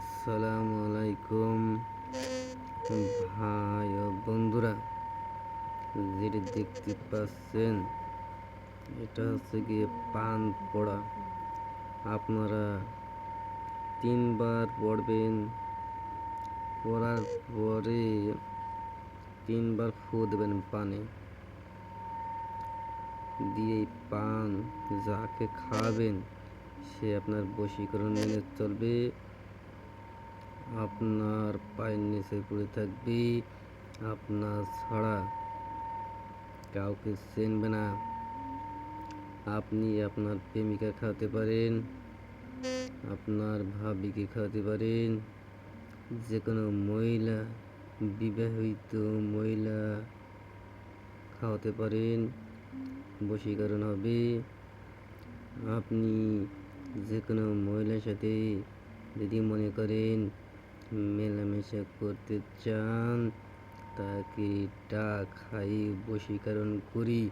আসসালামু আলাইকুম ভাই ও বন্ধুরা, যেটা দেখতে পাচ্ছেন এটা হচ্ছে গিয়ে পান পড়া। আপনারা 3 বার পড়বেন, পড়ার পরে 3 বার ফু দেবেন পানে দিয়ে। পান যাকে খাবেন সে আপনার বশীকরণ মেনে চলবে, আপনার পায়ের নিচে পড়ে থাকবে, আপনার ছাড়া কাউকে চিনবে না। আপনি আপনার প্রেমিকা খাওয়াতে পারেন, আপনার ভাবিকে খাওয়াতে পারেন, যে কোনো মহিলা, বিবাহিত মহিলা খাওয়াতে পারেন, বশীকরণ হবে। আপনি যে কোনো মহিলার সাথে যদি মনে করেন মেলামেশা করতে চান, তাকে ডাক খাই বশীকরণ করি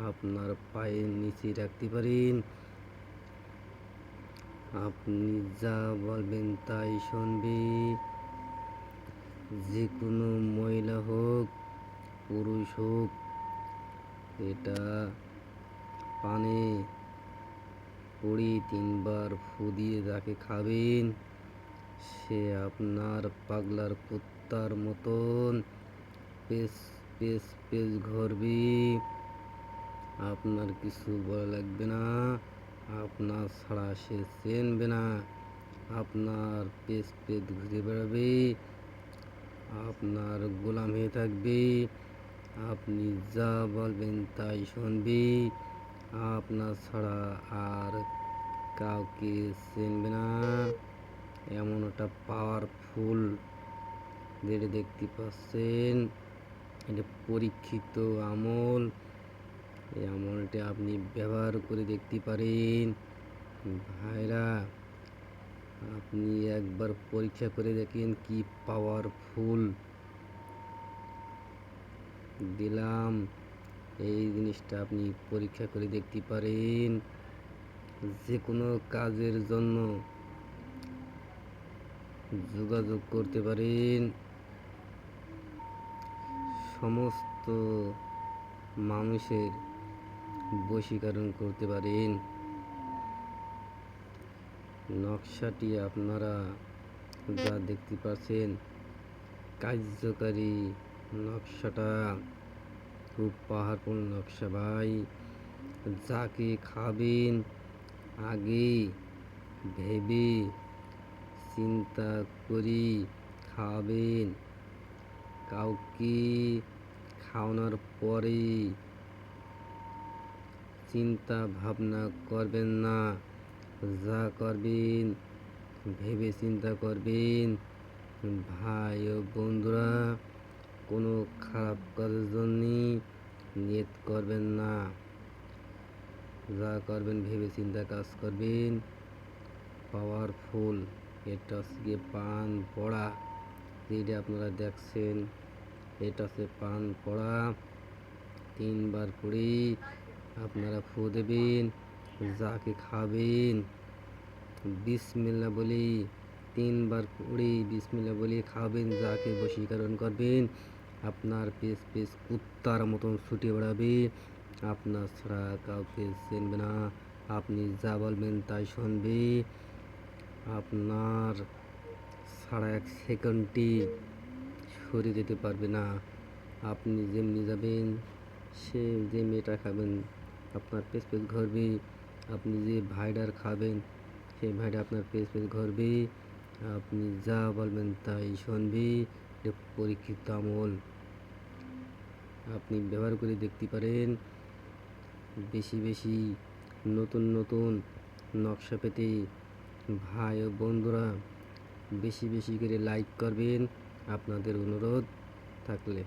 আপনার পায়ের নিচে রাখতে পারেন। আপনি যা বলবেন তাই শুনবে। যে কোনো মহিলা হোক পুরুষ হোক, এটা পানে পড়ি 3 বার ফু দিয়ে যাকে খাবেন সে আপনার পাগলার কুত্তার মতন পেস পেস পেস ঘুরবে। আপনার কিছু বলা লাগবে না, আপনার ছাড়া সে চিনবে না। আপনার পেস পেস ঘুরে বেড়াবে, আপনার গোলাম হয়ে থাকবে। আপনি যা বলবেন তাই শুনবে, আপনার ছাড়া আর কাউকে চিনবে না। এমন একটা পাওয়ারফুল যেটা দেখতে পাচ্ছেন, এটা পরীক্ষিত আমল। এই আমলটা আপনি ব্যবহার করে দেখতে পারেন। ভাইরা, আপনি একবার পরীক্ষা করে দেখেন কি পাওয়ারফুল দিলাম। এই জিনিসটা আপনি পরীক্ষা করে দেখতে পারেন। যে কোনো কাজের জন্য যোগাযোগ করতে পারেন, সমস্ত মানুষের বশীকরণ করতে পারেন। নকশাটি আপনারা যা দেখতে পাচ্ছেন, কার্যকারী নকশাটা খুব পাওয়ারফুল নকশা ভাই। যাকে খাবেন আগে ভেবে চিন্তা করি খাবেন। কাউকে খাওয়ানোর পরে চিন্তা ভাবনা করবেন না, যা করবেন ভেবে চিন্তা করবেন। ভাই ও বন্ধুরা, কোনো খারাপ কাজের জন্য নিয়ত করবেন না, যা করবেন ভেবে চিন্তা কাজ করবেন। পাওয়ারফুল এটা হচ্ছে পান পড়া, যেটা আপনারা দেখছেন এটা হচ্ছে পান পড়া। 3 বার পড়ে আপনারা ফু দেবেন, যাকে খাবেন বিসমিল্লাহ বলি 3 বার পড়ে বিসমিল্লাহ বলে খাবেন, যাকে বশীকরণ করবেন আপনার পেস পেস কুত্তার মতন ছুটে বেড়াবে, আপনার ছাড়া কাউকে চিনবে না। আপনি যা বলবেন তাই শুনবে, আপনার ছাড়া 1 সেকেন্ডটি সরে যেতে পারবে না। আপনি যেমনি যাবেন সে যে মেয়েটা খাবেন আপনার পেস পেস ঘুরবে। আপনি যে ভাইডার খাবেন সেই ভাইটা আপনার পেস পেস ঘুরবে। আপনি যা বলবেন তাই শুনবে। এটা পরীক্ষিত আমল, আপনি ব্যবহার করে দেখতে পারেন। বেশি বেশি নতুন নতুন নকশা পেতে ভাই ও বন্ধুরা বেশি বেশি করে লাইক করবেন, আপনাদের অনুরোধ থাকলে।